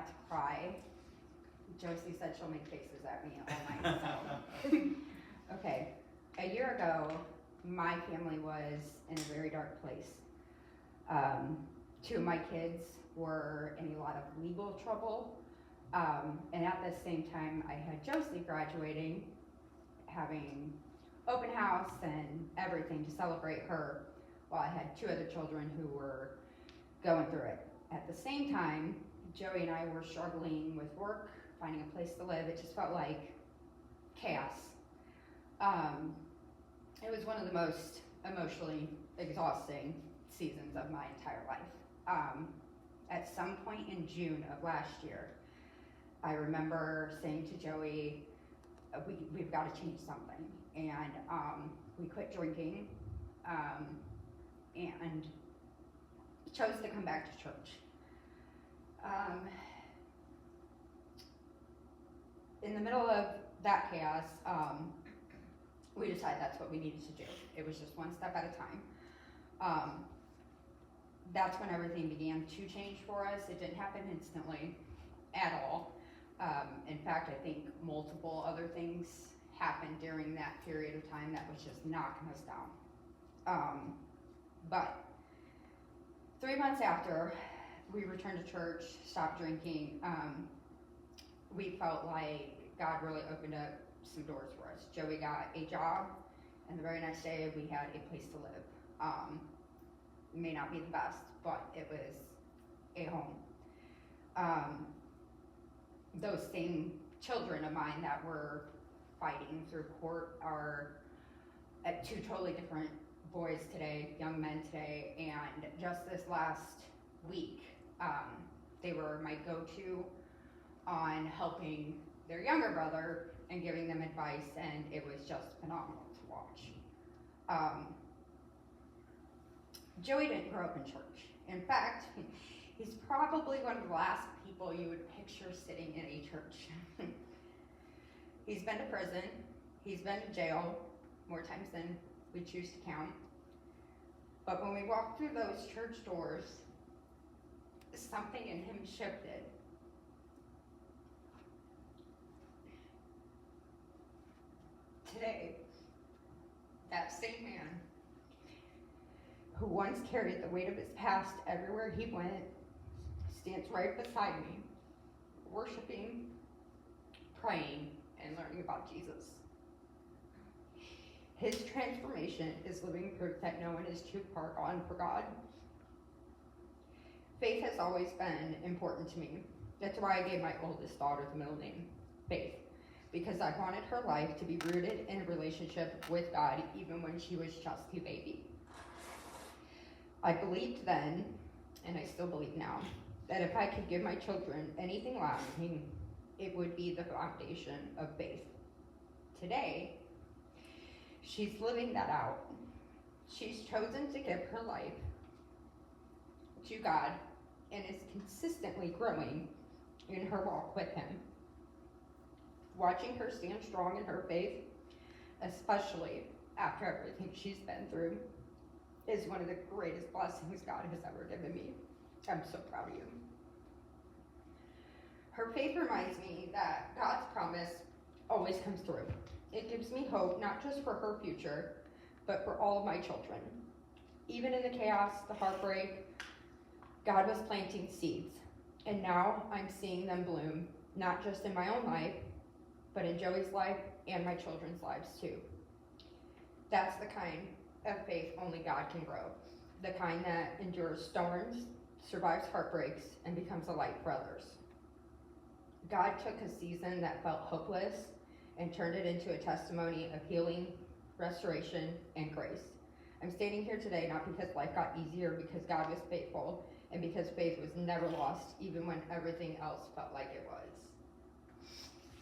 not to cry. Josie said she'll make faces at me all night, so. Okay, a year ago, my family was in a very dark place. Two of my kids were in a lot of legal trouble, and at the same time, I had Josie graduating, having open house and everything to celebrate her, while I had two other children who were going through it. At the same time, Joey and I were struggling with work, finding a place to live. It just felt like chaos. It was one of the most emotionally exhausting seasons of my entire life. At some point in June of last year, I remember saying to Joey, we've got to change something. And we quit drinking and chose to come back to church. In the middle of that chaos, we decided that's what we needed to do. It was just one step at a time. That's when everything began to change for us. It didn't happen instantly at all. In fact, I think multiple other things happened during that period of time that was just knocking us down. But 3 months after we returned to church, stopped drinking, we felt like God really opened up some doors for us. Joey got a job, and the very next day we had a place to live. It may not be the best, but it was a home. Those same children of mine that were fighting through court are two totally different boys today, young men today, and just this last week, they were my go-to on helping their younger brother and giving them advice, and it was just phenomenal to watch. Joey didn't grow up in church. In fact, he's probably one of the last people you would picture sitting in a church. He's been to prison, he's been to jail more times than we choose to count. But when we walked through those church doors, something in him shifted. Today, that same man who once carried the weight of his past everywhere he went stands right beside me, worshiping, praying, and learning about Jesus. His transformation is living proof that no one is too far gone for God. Faith has always been important to me. That's why I gave my oldest daughter the middle name, Faith, because I wanted her life to be rooted in a relationship with God even when she was just a baby. I believed then, and I still believe now, that if I could give my children anything lasting, it would be the foundation of faith. Today, she's living that out. She's chosen to give her life to God and is consistently growing in her walk with Him. Watching her stand strong in her faith, especially after everything she's been through, is one of the greatest blessings God has ever given me. I'm so proud of you. Her faith reminds me that God's promise always comes through. It gives me hope, not just for her future, but for all of my children. Even in the chaos, the heartbreak, God was planting seeds. And now I'm seeing them bloom, not just in my own life, but in Joey's life and my children's lives too. That's the kind of faith only God can grow. The kind that endures storms, survives heartbreaks, and becomes a light for others. God took a season that felt hopeless and turned it into a testimony of healing, restoration, and grace. I'm standing here today not because life got easier, because God was faithful, and because faith was never lost, even when everything else felt like it was.